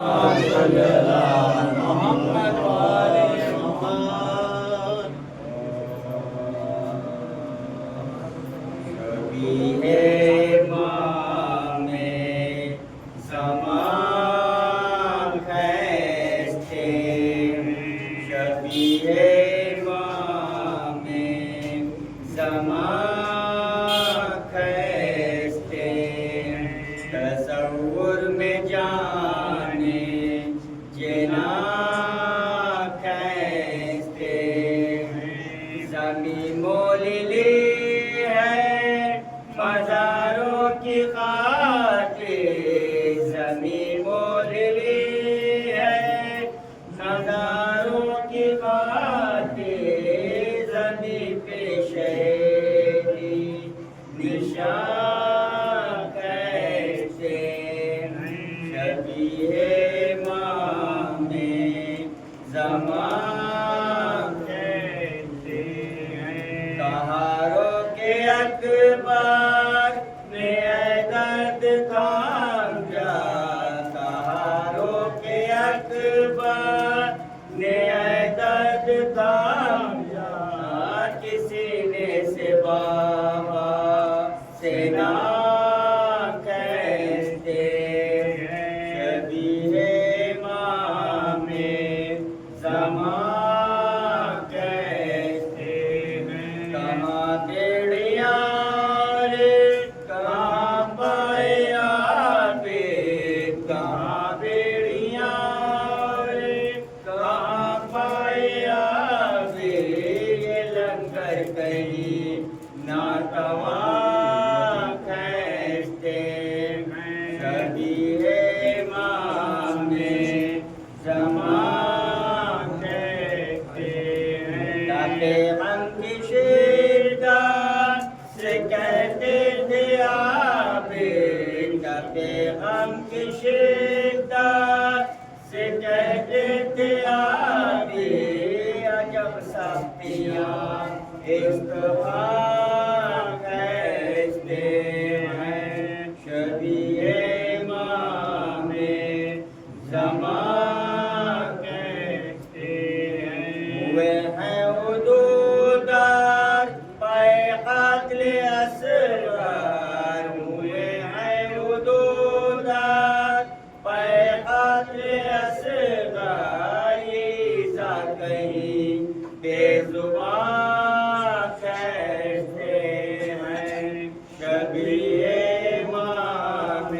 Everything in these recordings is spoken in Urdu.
صلی اللہ محمد والے محمد شبیہ امام زمان خیستے شبیہ امام زمان خیستے تصور میں جانے جنا خیستے زمین مول لی ہے مزاروں کی خاطر زمین مول لی ہے مزاروں کی خاطر زمین پہ شہری نشان کیسے شبیہ امام زمان کیسے طہاروں کے اکبر میں اے درد تھام جا طہاروں کے اکبر میں اے درد تھام جا کسی نے سے بابا سے نہ کہتے شبیہ امام زمان کہتے کہاں بیڑیاں رے کہاں پائے آبے کہاں بیڑیاں رے کہاں پائے آبے یہ لنگر کہیں ناتواں کہتے شبیہ امام زمان کہتے تاکہ غم کی شدت سے کہتے تھے عابد تاکہ غم کی شدت سے کہتے تھے عابد عجب سختیاں استفاق کہتے ہیں شبیہ امام زمان کہتے ہیں ہوئے ہیں حدودات پائے قتل اصغر ہوئے ہیں حدودات پائے قتل اصغر یہ ایزا کہیں بے زبان کہتے ہیں شبیہ امام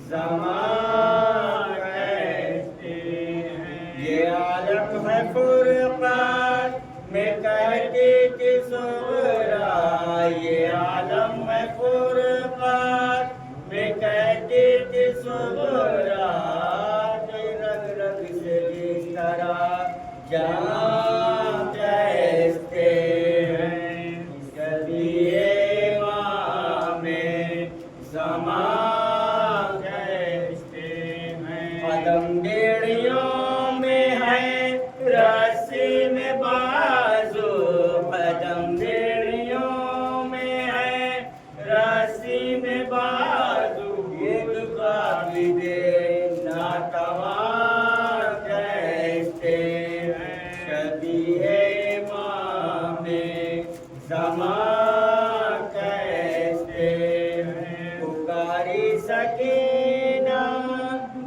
زمان کہتے ہیں یہ عالم ہے فرقان میں کہتی تھی صغرا یہ عالم ہے فرقان میں کہتی تھی صغرا رگ رگ سے جس طرح جہاں کہتے ہیں شبیہ امام زمان کہتے ہیں قدم بیڑیوں میں ہے رسی میں بازو قدم بیڑیوں میں ہے رسی میں بازو یہ قابل ناتواں کہتے ہیں شبیہ امام زمان کہتے ہیں پکاری سکینہ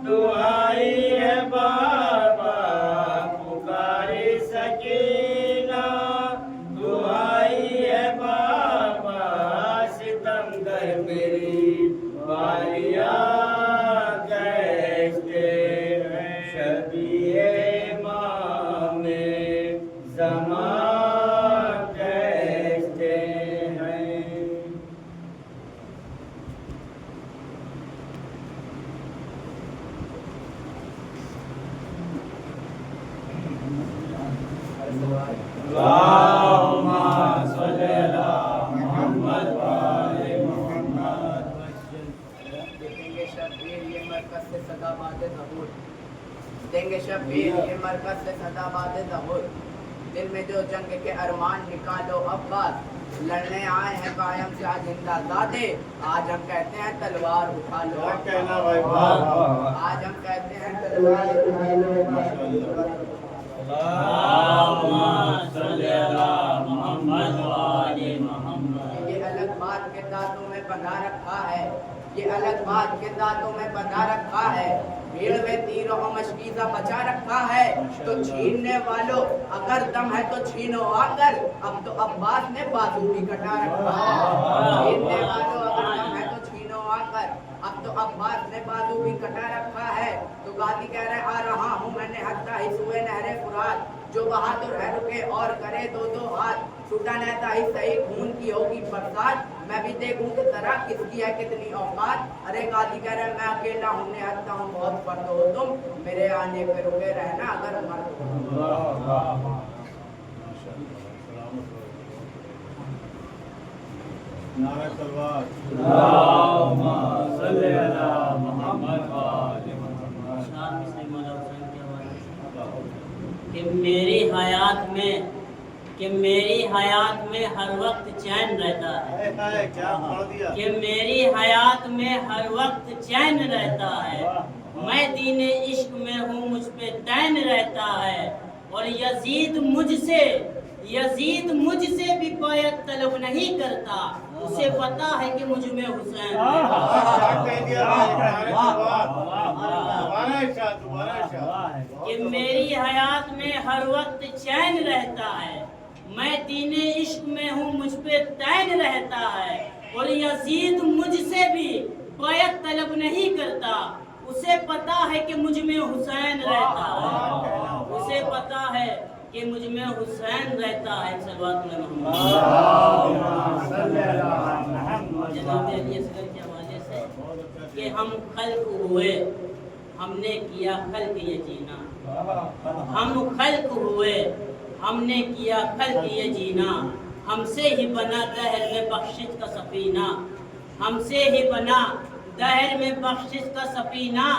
دعائی ہے بابا پکاری سکینہ دعائی ہے بابا ستمگر میری بالیاں کہتے ہیں شبیہ امام زمان کہتے ہیں اللہم صلی اللہ محمد والے محمد دیں گے شبیر یہ مرکز سے صدا باد ظہور دیں گے شبیر یہ مرکز سے صدا باد ظہور دل میں جو جنگ کے ارمان نکالو اب بات لڑنے آئے ہیں قائم سے زندہ زادے آج ہم کہتے ہیں تلوار اٹھا لو آج ہم کہتے ہیں تلوار اٹھا لو یہ الگ بات کے دانتوں میں بنا رکھا ہے یہ الگ بات کے دانتوں میں بنا رکھا ہے بھیڑ میں تیر و مشکیزہ بچا رکھا ہے تو چھیننے والوں اگر دم ہے تو چھینو آ کر اب تو عباس نے بازو بھی کٹا رکھا ہے چھیننے والوں اگر دم ہے تو چھینو آ کر اب تو عباس نے بازو بھی کٹا رکھا ہے تو غازی کہہ رہے آ رہا ہوں میں نے حتیٰ ہی سوئے نہر فرات جو بہادر ہے رکے اور کرے دو دو ہاتھ چھوٹا نہتا ہی صحیح خون کی ہوگی برسات میں بھی دیکھوں کہ طرح کس کی ہے کتنی اوقات ارے غازی کہہ رہے میں اکیلا ہوں نہتا ہوں بہت فرد ہو تم میرے آنے پہ رکے رہنا اگر مرد ہو نعرہ تلوار اللہم صلی علی محمد و آل محمد کہ میری حیات میں ہر وقت چین رہتا ہے کہ میری حیات میں ہر وقت چین رہتا ہے میں دین عشق میں ہوں مجھ پہ دین رہتا ہے اور یزید مجھ سے بھی بیعت طلب نہیں کرتا اسے پتا ہے کہ مجھ میں حسین کہ میری حیات میں ہر وقت چین رہتا ہے میں دین عشق میں ہوں مجھ پہ دین رہتا ہے اور یزید مجھ سے بھی بیعت طلب نہیں کرتا اسے پتا ہے کہ مجھ میں حسین رہتا ہے اسے پتا ہے کہ مجھ میں حسین رہتا ہے صلوات محمد جناب علی اصغر کے حوالے سے کہ ہم خلق ہوئے ہم نے کیا خلق یہ جینا ہم خلق ہوئے ہم نے کیا خلق یہ جینا ہم سے ہی بنا دہر میں بخشش کا سفینہ ہم سے ہی بنا دہر میں بخشش کا سفینہ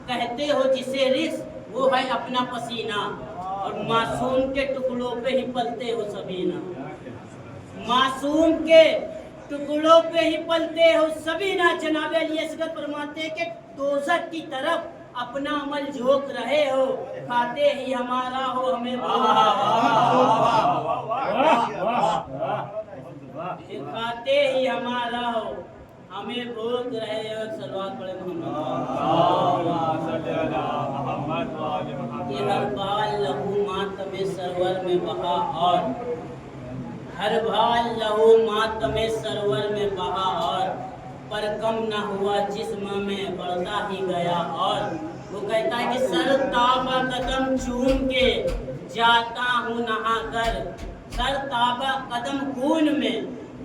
کہتے ہو جسے رزق وہ ہے اپنا پسینہ اور معصوم کے ٹکڑوں پہ ہی پلتے ہو سبینہ معصوم کے ٹکڑوں پہ ہی پلتے ہو سبینہ جناب علی اصغر فرماتے کہ دوزخ کی طرف اپنا عمل جھوک رہے ہو کھاتے ہی ہمارا ہو ہمیں کھاتے ہی ہمارا ہو ہمیں بھوک رہے ہو صلوات پڑھے محمد کہ ہر بال لہو ماتم سرور میں بہا اور ہر بال لہو ماتم سرور میں بہا اور پر کم نہ ہوا جسم میں بڑھتا ہی گیا اور وہ کہتا ہے کہ سر تابہ قدم چوم کے جاتا ہوں نہا کر سر تابہ قدم خون میں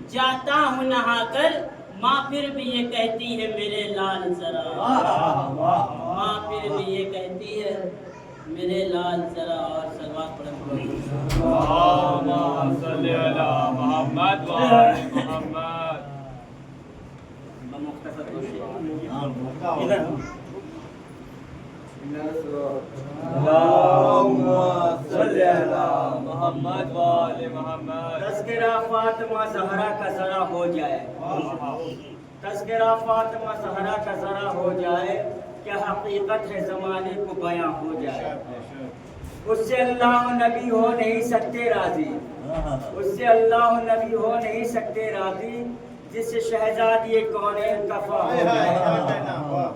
جاتا ہوں نہا کر ماں پھر بھی یہ کہتی ہے میرے لال ذرا ماں پھر بھی یہ کہتی ہے میرے لال ذرا اور صلوات پڑھیں اللہم صلی علی محمد و آل محمد بمختصر کوشش اللہم صلی علی محمد و آل محمد تذکرہ فاطمہ زہرا کا ذرا ہو جائے تذکرہ فاطمہ زہرا کا ذرا ہو جائے کیا حقیقت ہے زمانے کو بیاں ہو جائے اس سے اللہ و نبی ہو نہیں سکتے راضی اس سے اللہ و نبی ہو نہیں سکتے راضی جس سے شہزادی کونین کفا ہو جائے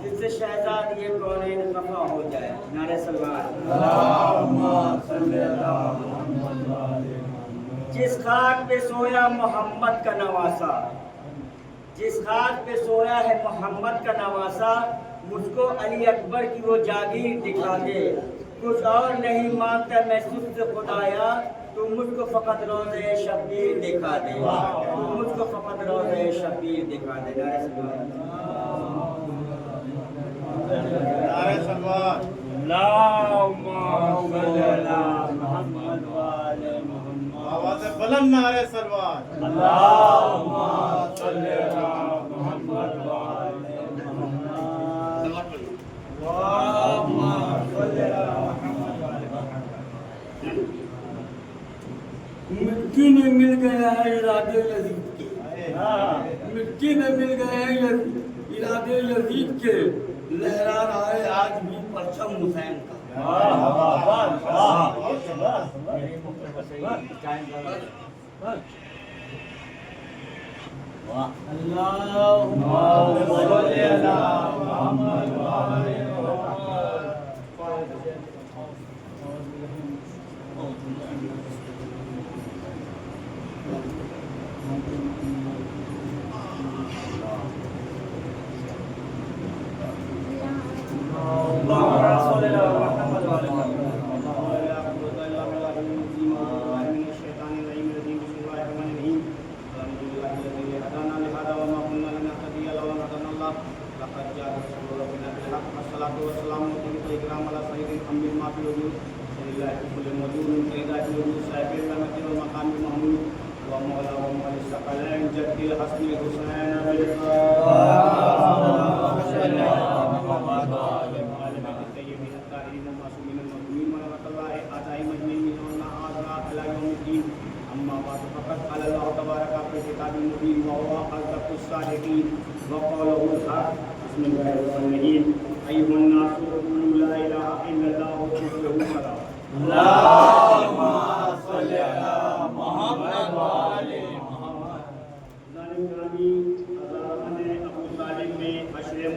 جس سے شہزادی کونین کفا ہو جائے نعرہ سلوات اللہم صلی علی محمد و آل محمد جس خاک پہ سویا محمد کا نواسا جس خاک پہ سویا ہے محمد کا نواسا مجھ کو علی اکبر کی وہ جاگیر دکھا دے کچھ اور نہیں مانگتا میں سست خدایا تو مجھ کو فقط روزے شبیر دکھا دے تو مجھ کو فقط روزے شبیر دکھا دے نعرہ سلوات اللہم صلی علی محمد و آل محمد آواز بلند نعرہ سلوات اللہم صلی علی محمد و آل محمد اللہم صلی علی محمد و آل محمد میں مل گیا ہے ارادے یزید کے، مٹی میں مل گئے ہیں ارادے یزید کے، لہرا رہا ہے آج بھی پرچم حسین کا۔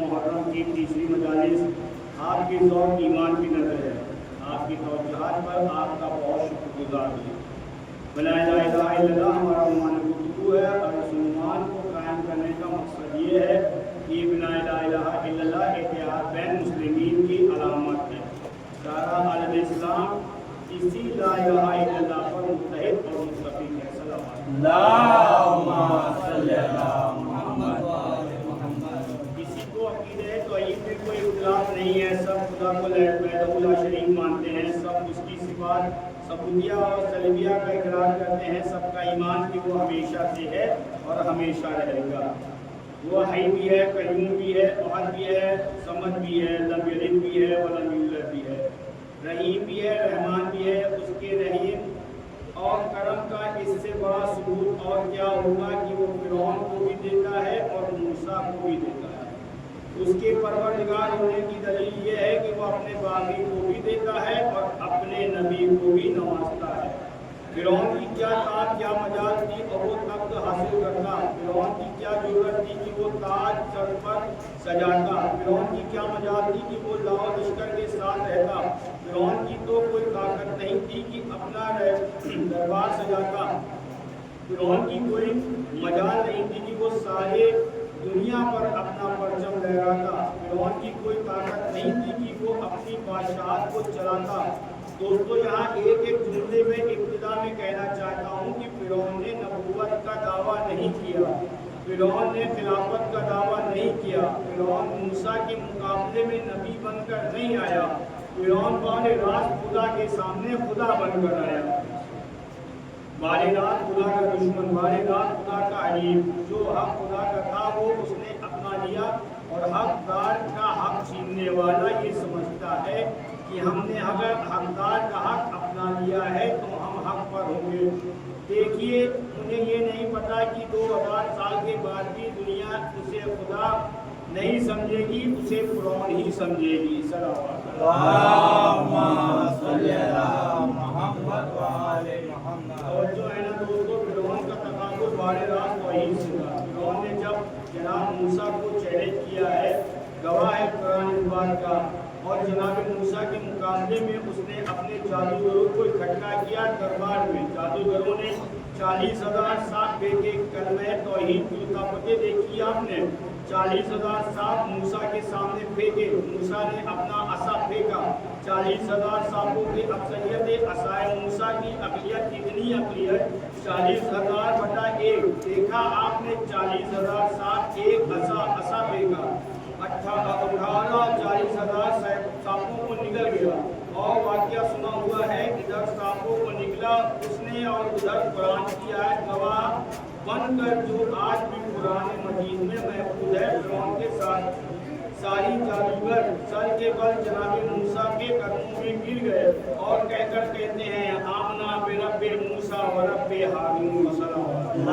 محرم کی تیسری مجالس آپ کی ذوق ایمان کی نظر ہے، آپ کی توجہات پر آپ کا بہت شکر گزار ہے۔ لا الہ الا اللہ ہمارا عنوان گفتگو ہے اور اس عنوان کو قائم کرنے کا مقصد یہ ہے کہ لا الہ الا اللہ اتحاد بین مسلمین کی علامت ہے۔ سارا عالم اسلام اسی لا الہ الا اللہ پر متحد اور متفق ہے۔ اللہم صلی علی محمد کسی کو عقیدہ توحید میں کوئی اختلاف نہیں ہے، سب خدا کو وحدہ لا شریک مانتے ہیں، سب اس کی صفات ثبوتیہ اور سلبیہ کا اقرار کرتے ہیں، سب کا ایمان کہ وہ ہمیشہ سے ہے اور ہمیشہ رہے گا۔ وہ حی بھی ہے، قیوم بھی ہے، احد بھی ہے، صمد بھی ہے، لم یلد بھی ہے ولم یولد بھی ہے، رحیم بھی ہے، رحمان بھی ہے۔ اس کے رحیم اور کرم کا اس سے بڑا ثبوت اور کیا ہوگا کہ وہ فرعون کو بھی دیتا ہے اور موسیٰ کو بھی دیتا ہے۔ اس کے پروردگار ہونے کی دلیل یہ ہے کہ وہ اپنے باغی کو بھی دیتا ہے اور اپنے نبی کو بھی نوازتا ہے۔ فرعون کی کیا طاقت کیا مجال تھی اور وہ تخت حاصل کرتا، فرعون کی کیا ضرورت تھی کہ وہ تاج سر پر سجاتا، فرعون کی کیا مجال تھی کہ وہ لاؤ لشکر کے ساتھ رہتا، فرعون کی تو کوئی طاقت نہیں تھی کہ اپنا دربار سجاتا، فرعون کی کوئی مجال نہیں تھی کہ وہ سارے دنیا پر اپنا پرچم لہراتا، فرعون کی کوئی طاقت نہیں تھی کہ وہ اپنی بادشاہت کو چلاتا۔ دوستو یہاں ایک جملے میں ابتدا میں کہنا چاہتا ہوں کہ فرعون نے نبوت کا دعویٰ نہیں کیا، فرعون نے خلافت کا دعویٰ نہیں کیا، فرعون موسیٰ کے مقابلے میں نبی بن کر نہیں آیا، فرعون بارے راست خدا کے سامنے خدا بن کر آیا، بارے رات خدا کا دشمن، بارے رات خدا کا حریف۔ جو حق خدا کا تھا وہ اس نے اپنا لیا اور حقدار کا حق چھیننے والا یہ سمجھتا ہے کہ ہم نے اگر حقدار کا حق اپنا لیا ہے تو ہم حق پر ہوں گے۔ دیکھیے انہیں یہ نہیں پتا کہ 2000 سال کے بعد بھی دنیا اسے خدا نہیں سمجھے گی، اسے فرعون ہی سمجھے گی۔ اللہم صلی علی محمد و آل محمد۔ اور جو ہے نا دوستو، فرعون کا تقابل بارے راست توحید سے تھا۔ فرعون نے جب جناب موسیٰ کو چیلنج کیا ہے، گواہ ہے قرآن اس بات کا، اور جناب موسیٰ کے مقابلے میں اس نے اپنے جادوگروں کو اکٹھا کیا دربار میں۔ جادوگروں نے 40,000 سانپ پھینکے، کلمہ توحید کی طاقتیں دیکھی آپ نے۔ 40,000 سانپ موسیٰ کے سامنے پھینکے، موسیٰ نے اپنا عصا پھینکا۔ 40,000 سانپوں کی اکثریت عصائے موسیٰ کی اقلیت کتنی اقلیت؟ 40,000/1۔ دیکھا آپ نے 40,000 سانپ ایک عصا پھینکا، 40,000 سانپوں کو نکل گیا، اور واقعہ سنا ہوا ہے ادھر سانپوں کو نکلا اس نے اور ادھر قرآن کی آیت گواہ بن کر جو آج بھی قرآن مجید میں محفوظ ہے۔ فرعون کے ساتھ ساری جادوگر سر کے بل جناب موسیٰ کے قدموں میں گر گئے اور کہہ کر کہتے ہیں آمنا برب موسیٰ و رب ہارون۔ ہم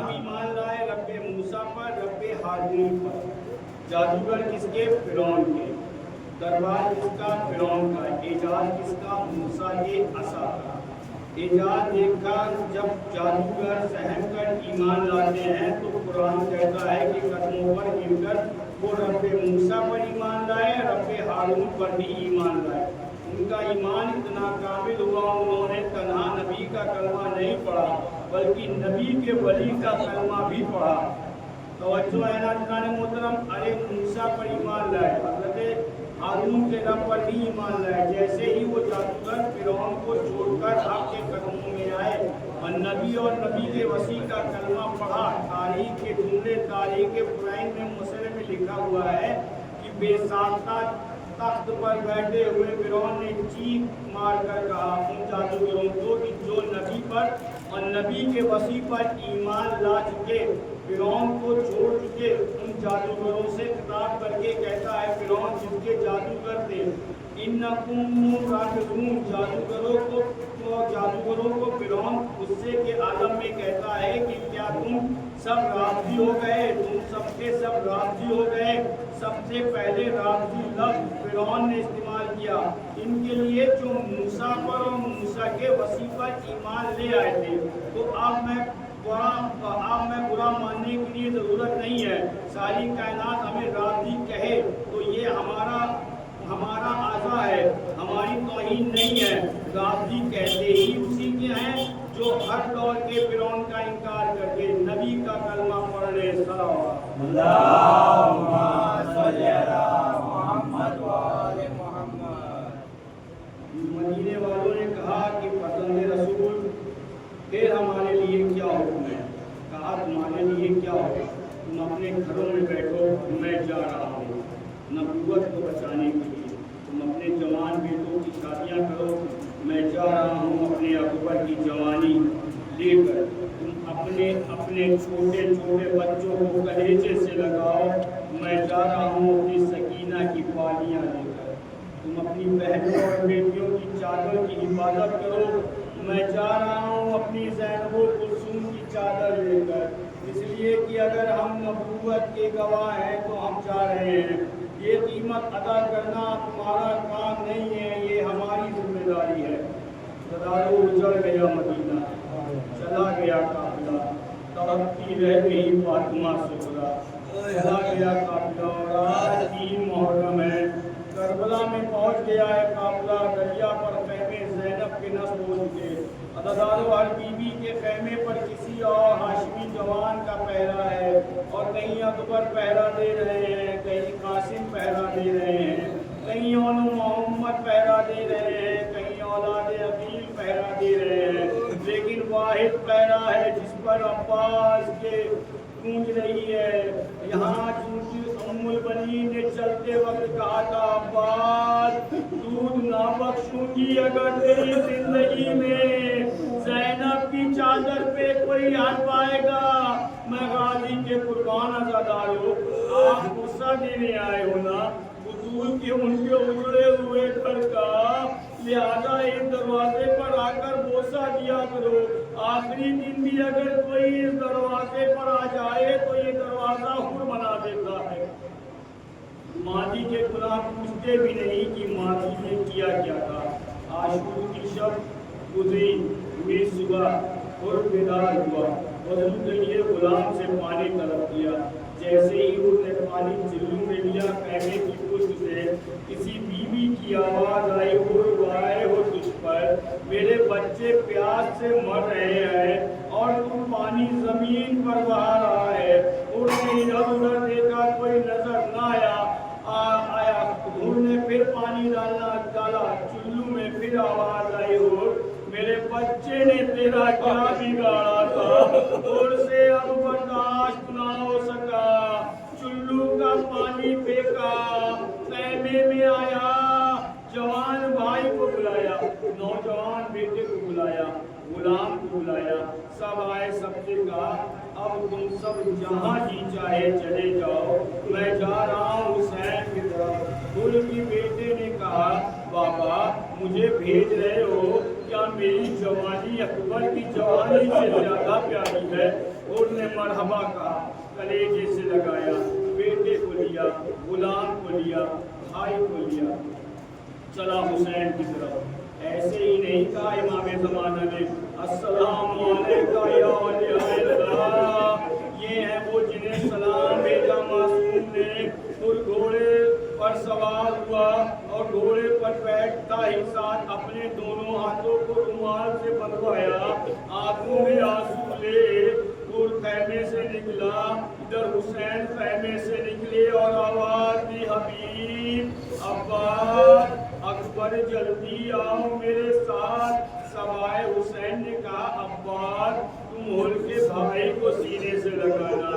ایمان لائے رب موسیٰ پر، رب ہارون پر۔ جادوگر کس کے؟ فرعون کے۔ دربار کس کا؟ فرعون کا۔ ایجاد کس کا؟ موسیٰ کے عصا کا۔ ایجاد دیکھ کر جب جادوگر سہم کر ایمان لاتے ہیں تو قرآن کہتا ہے کہ قدموں پر گر کر وہ رب موسیٰ پر ایمان لائے، رب ہارون پر بھی ایمان لائے۔ ان کا ایمان اتنا کامل ہوا، انہوں نے تنہا نبی کا کلمہ نہیں پڑھا بلکہ نبی کے ولی کا کلمہ بھی پڑھا۔ توجہ ہے ناظرین محترم، ارے موسیٰ پر ایمان لائے، حضرت ہارون کے رب پر بھی ایمان لائے۔ جیسے ہی وہ جادوگر فرعون کو چھوڑ کر آپ کے قدموں میں آئے اور نبی کے وسیع کا کلمہ پڑھا، تاریخ کے جملے تاریخ پرائن میں مسلم میں لکھا ہوا ہے کہ بے ساختہ تخت پر بیٹھے ہوئے فرعون نے چیخ مار کر کہا ان جادوگروں کو کہ جو نبی پر اور نبی کے وسیع پر ایمان لا چکے، فرعون کو چھوڑ چکے، ان جادوگروں سے خطاب کر کے کہتا ہے فرعون جن کے جادوگر تھے، انکم راکدون، جادوگروں کو فرعون غصے کے عالم میں کہتا ہے کہ کیا تم سب راضی ہو گئے؟ تم سب کے سب راضی ہو گئے؟ سب سے پہلے راضی لفظ فرعون نے استعمال کیا ان کے لیے جو موسیٰ پر اور موسیٰ کے وسیع پر ایمان لے آئے تھے۔ تو اب میں برا ماننے کے لیے ضرورت نہیں ہے، ساری کائنات ہمیں راضی کہے تو یہ ہمارا اعضا ہے، ہماری توہین نہیں ہے۔ راضی کہتے ہی اسی کے ہیں جو ہر دور کے فرعون کا انکار کر کے نبی کا کلمہ پڑھ لے۔ اللہم صلی علی محمد و آل محمد۔ مدینے والوں نے کہا کہ فرزند رسول پھر ہمارے لیے کیا حکم ہے؟ کہا تمہارے لیے کیا حکم؟ تم اپنے گھروں میں بیٹھو، میں جا رہا ہوں نبوت کو بچانے کے لیے۔ تم اپنے جوان بیٹوں کی شادیاں کرو، میں جا رہا ہوں اپنے اکبر کی جوانی لے کر۔ تم اپنے چھوٹے چھوٹے بچوں کو کلیجے سے لگاؤ، میں جا رہا ہوں اپنی سکینہ کی پالیاں لے کر۔ تم اپنی بہنوں اور بیٹیوں کی چادر کی حفاظت کرو، میں جا رہا ہوں اپنی زینب و کلثوم کی چادر لے کر۔ اس لیے کہ اگر ہم نبوت کے گواہ ہیں تو ہم جا رہے ہیں۔ یہ قیمت ادا کرنا تمہارا کام نہیں ہے، یہ ہماری ذمہ داری ہے۔ صدارو اجڑ گیا مدینہ، چلا گیا قافلہ، تڑپتی رہ گئی فاطمہ سغرا۔ چلا گیا قافلہ اور آج 3 محرم ہے، کربلا میں پہنچ گیا ہے قافلہ۔ دریا پر خیمے زینب کے نصب ہو چکے، عددارو ہر بی بی کے خیمے پر کسی اور ہاشمی جوان کا پہرا ہے، اور کہیں اکبر پہرا دے رہے ہیں، کہیں قاسم پہرا دے رہے ہیں، کہیں اونو محمد پہرا دے رہے ہیں، کہیں اولاد عقیل پہرا دے رہے ہیں، لیکن واحد پہرا ہے جس پر عباس کے گونج رہی ہے۔ یہاں چونکہ ام البنین نے چلتے وقت کہا تھا عباس دودھ نہ بخشوں گی اگر تیری زندگی میں زینب کی چادر پہ کوئی ہاتھ پائے گا۔ میں غازی کے قربان عزادارو، آپ غصہ دینے آئے ہو نا بطول کے ان کے اجڑے ہوئے گھر کا، لہذا اس دروازے پر آ کر بوسہ دیا کرو۔ آخری دن بھی اگر کوئی اس دروازے پر آ جائے تو یہ دروازہ حر بنا دیتا ہے۔ ماضی کے خلاف پوچھتے بھی نہیں کہ ماضی میں کیا کیا تھا۔ عاشور کی شب گزری، ہوئی صبح، اور بیدار ہوا، وضو کے لیے غلام سے پانی طلب کیا۔ جیسے ہی اس نے پانی چلو میں لیا، خیمے کی پشت سے کسی بیوی کی آواز آئی، آئے ہو تجھ پر، میرے بچے پیاس سے مر رہے ہیں اور تم پانی زمین پر بہا رہا ہے۔ اس نے ادھر ادھر دیکھا، کوئی نظر نہ آیا۔ حور نے پھر پانی ڈالا چلو میں، پھر آواز آئی، حور میرے بچے نے تیرا کیا بگاڑا تھا، حور سے اب برداشت نہ ہو سکا، چلو کا پانی پھینکا، خیمے میں آیا، جوان بھائی کو بلایا، نوجوان بیٹے کو بلایا، غلام کو بلایا، سب آئے، سب سے کہا اب تم سب جہاں جی چاہے چلے جاؤ، میں جا رہا ہوں حسین کی طرف۔ ان کی بیٹے نے کہا بابا مجھے بھیج رہے ہو؟ کیا میری جوانی اکبر کی جوانی سے زیادہ پیاری ہے؟ اور نے مرحبا کہا، کلیجے سے لگایا، بیٹے کو لیا، غلام کو لیا، بھائی کو لیا، چلا حسین کی طرف۔ ایسے ہی نہیں کہا امام زمانہ نے، السلام علیکہ یا ولی اللہ، یہ ہے وہ جنہیں سلام بھیجا معصوم نے۔ اور گھوڑے پر سوار ہوا اور گھوڑے پر بیٹھتا ہی ساتھ اپنے دونوں ہاتھوں کو رومال سے بندھوایا، آنکھوں میں آنسو لے اور خیمے سے نکلا۔ ادھر حسین خیمے سے نکلے اور آواز دی، حبیب عباس اکبر جلدی آؤ میرے ساتھ۔ سوائے حسین نے کہا، عباس تم ہر کے بھائی کو سینے سے لگانا،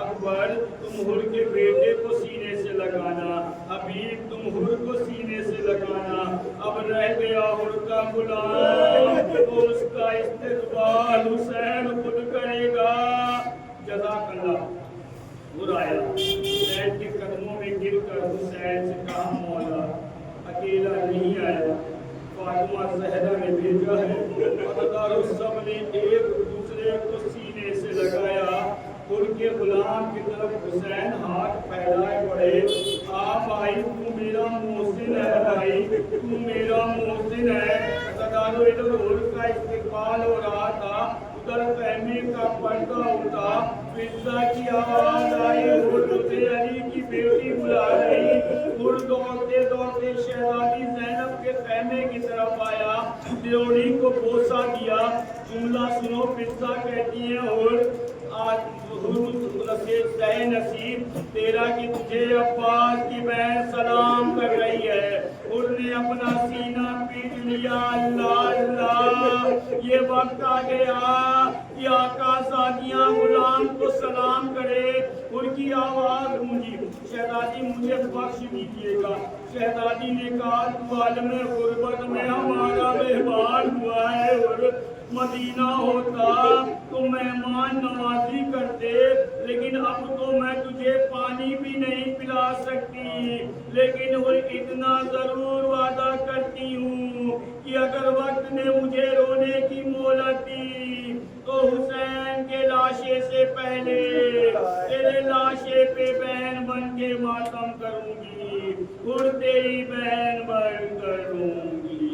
اکبر تم ہر کے بیٹے کو سینے سے لگانا، حبیب تم ہر کو سینے سے لگانا۔ اب رہ گیا ہر کا غلام، تو اس کا استقبال حسین خود کرے گا۔ جزاک اللہ۔ ہر آیا، حسین کے قدموں میں گر کر حسین سے کہا، مولا اکیلا نہیں آیا، فاطمہ زہرا نے بھیجا ہے۔ عزادارو سب نے ایک دوسرے کو سینے سے لگایا۔ ان کے غلام کی طرف حسین ہاتھ پھیلائے پڑے، آ بھائی تو میرا محسن ہے، بھائی تو میرا محسن ہے۔ عزادارو ادھر ان کا استقبال ہو رہا تھا، ادھر خیمے کا پردہ اٹھا، فضا کی آواز آئی، حضرت علی کی بیٹی بلا رہی۔ اور دوڑتے دوڑتے شہزادی زینب کے خیمے کی طرف آیا، ڈیوڑی کو بوسہ دیا۔ جملہ سنو، فضا کہتی ہے، اور سہ نصیب تیرا کہ تجھے عباس کی بہن سلام کر رہی ہے۔ اور نے اپنا سینہ پیٹ لیا، اللہ اللہ، یہ وقت آ گیا کہ آقا زادیاں غلام کو سلام کرے۔ ان کی آواز گونجی، شہزادی مجھے بخش دیجیے گا۔ شہزادی نے کہا، تو عالم غربت میں ہمارا مہمان ہوا ہے، اور مدینہ ہوتا تو مہمان نوازی کرتے، لیکن اب تو میں تجھے پانی بھی نہیں پلا سکتی، لیکن وہ اتنا ضرور وعدہ کرتی ہوں کہ اگر وقت نے مجھے رونے کی مہلت دی تو حسین کے لاشے سے پہلے تیرے لاشے پہ بہن بن کے ماتم کروں گی، اور تیری بہن بن کر روں گی۔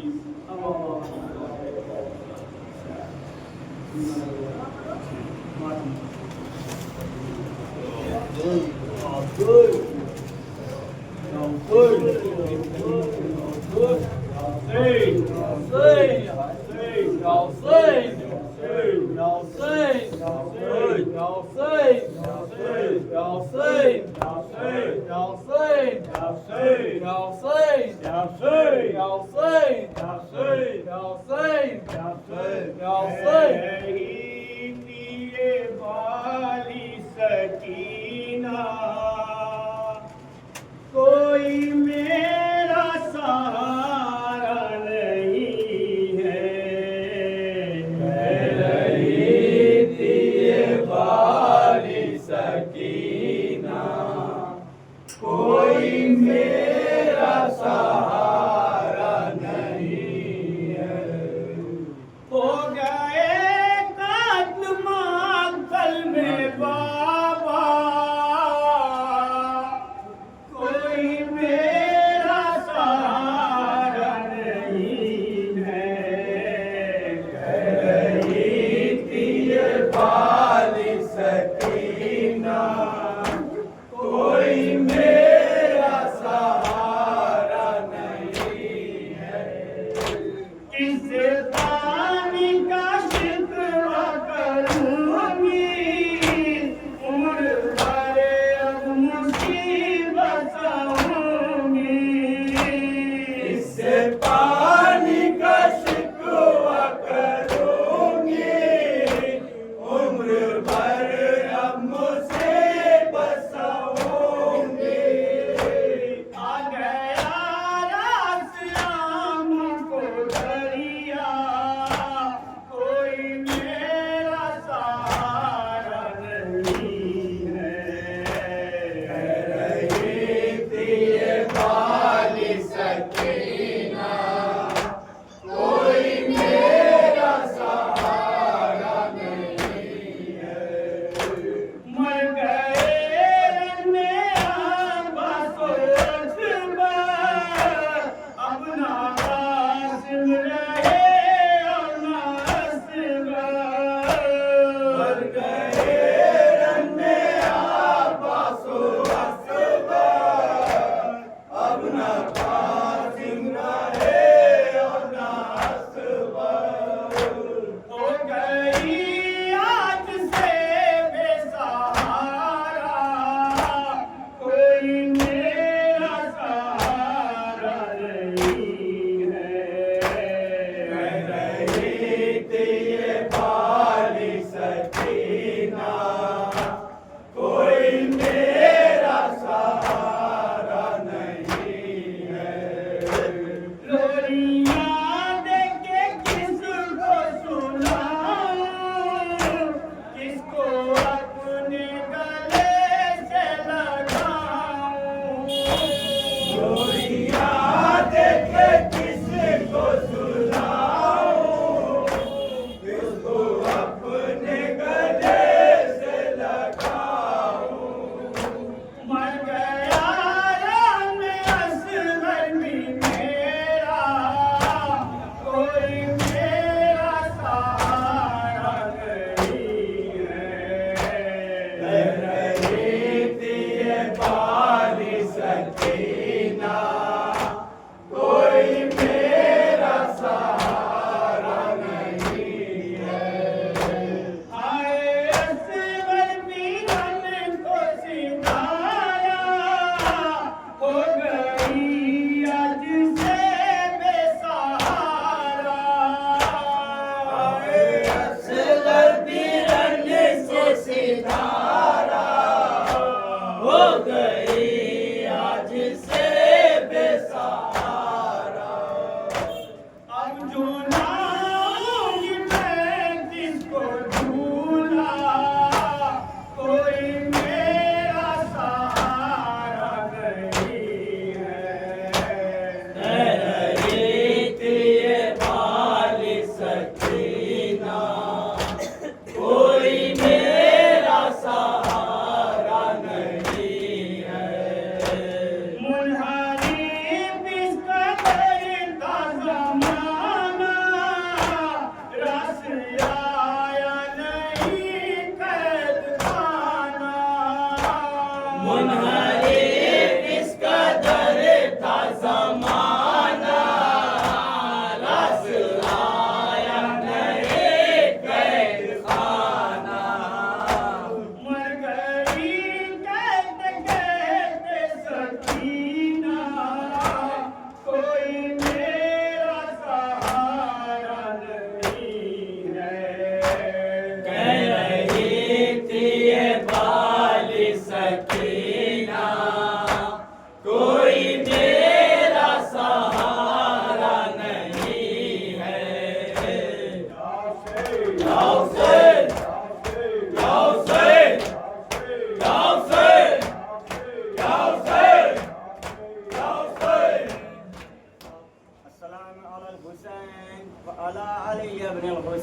کوئی میرا سہارا نہیں ہے، رہی تھی یہ بالی سکینہ، کوئی میرا سہارا نہیں ہے۔ ہو گئے قدم مقتل میں بابا،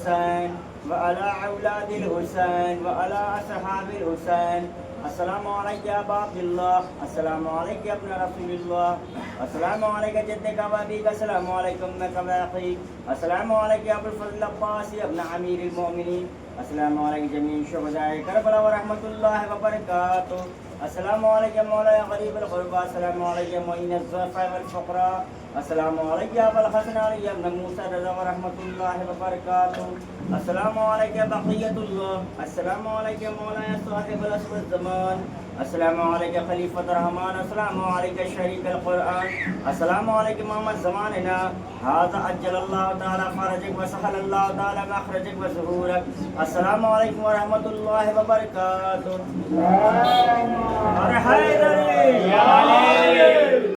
الحسين وعلى أولاد الحسين وعلى أصحاب الحسين السلام عليك يا أبا عبد الله السلام عليك يا ابن رسول الله السلام عليك جدك وأبيك السلام عليكم أمك وأخيك السلام عليك يا أبو الفضل العباس يا ابن أمير المؤمنين السلام عليك جميع شهداء كربلاء ورحمة الله وبركاته السلام عليك يا مولاي غريب الغرباء السلام عليك يا معين الضعفاء والفقراء السلام عليك يا أبا الحسن علي بن موسى رضا ورحمة الله وبركاته السلام عليك يا بقية الله السلام عليك يا مولاي صاحب الأسر الزمان السلام عليك خليفة الرحمن السلام عليك شريك القرآن السلام عليك محمد زماننا هذا أجل الله تعالى فرجك وسهل الله تعالى مخرجك وظهورك السلام عليكم ورحمة الله وبركاته.